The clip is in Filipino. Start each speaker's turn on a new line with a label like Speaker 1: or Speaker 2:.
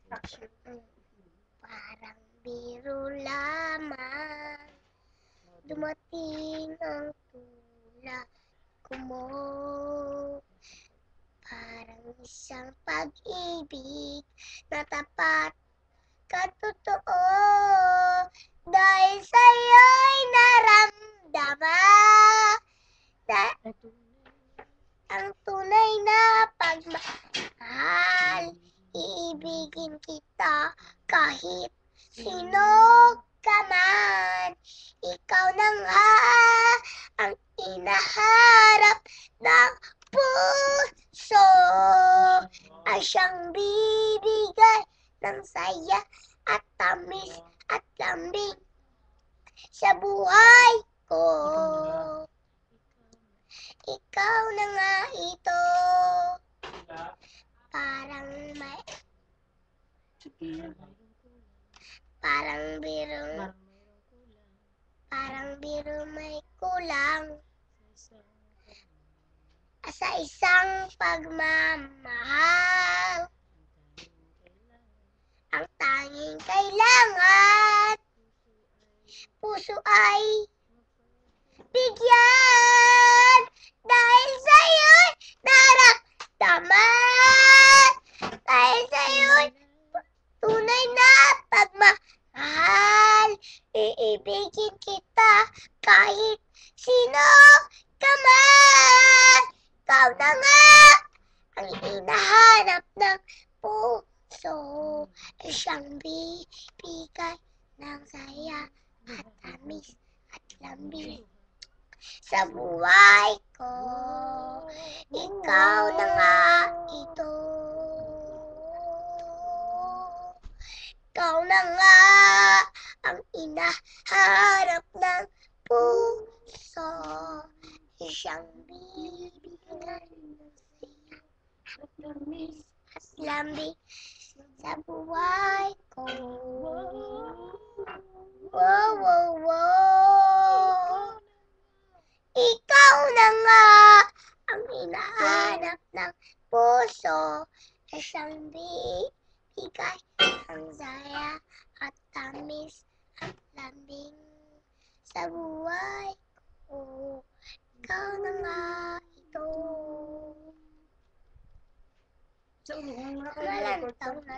Speaker 1: Parang biro lamang, dumating ang tulad ko mo. Parang isang pag-ibig na tapat, katotoo, dahil sa'yo'y naramdaman ang tunay na pagmamahal. Iibigin kita kahit sino ka man. Ikaw na nga ang inaharap ng puso, ay siyang bibigay ng saya at tamis at lambing sa buhay ko. Ikaw na nga ito, parang biro may kulang sa isang pagmamahal. Ang tanging kailangan, puso ay bigyan, dahil sa'yo'y naramdaman, dahil sa'yo'y tunay na pagmamahal. Iibigin kita kahit sino ka man. Ikaw na nga ang hinahanap ng puso, ay siyang bibigay ng saya at tamis at lambing sa buhay ko. Ikaw na nga ito, ikaw na nga ang inaharap ng puso, siyang bibigay ng saya at tamis at lambing sa buhay ko. Wow, wow, wow. Ikaw na nga ang hinahanap ng puso, siyang bibigay ng saya at tamis at lambing sa buhay ko. Ikaw na nga ito. Walang taon na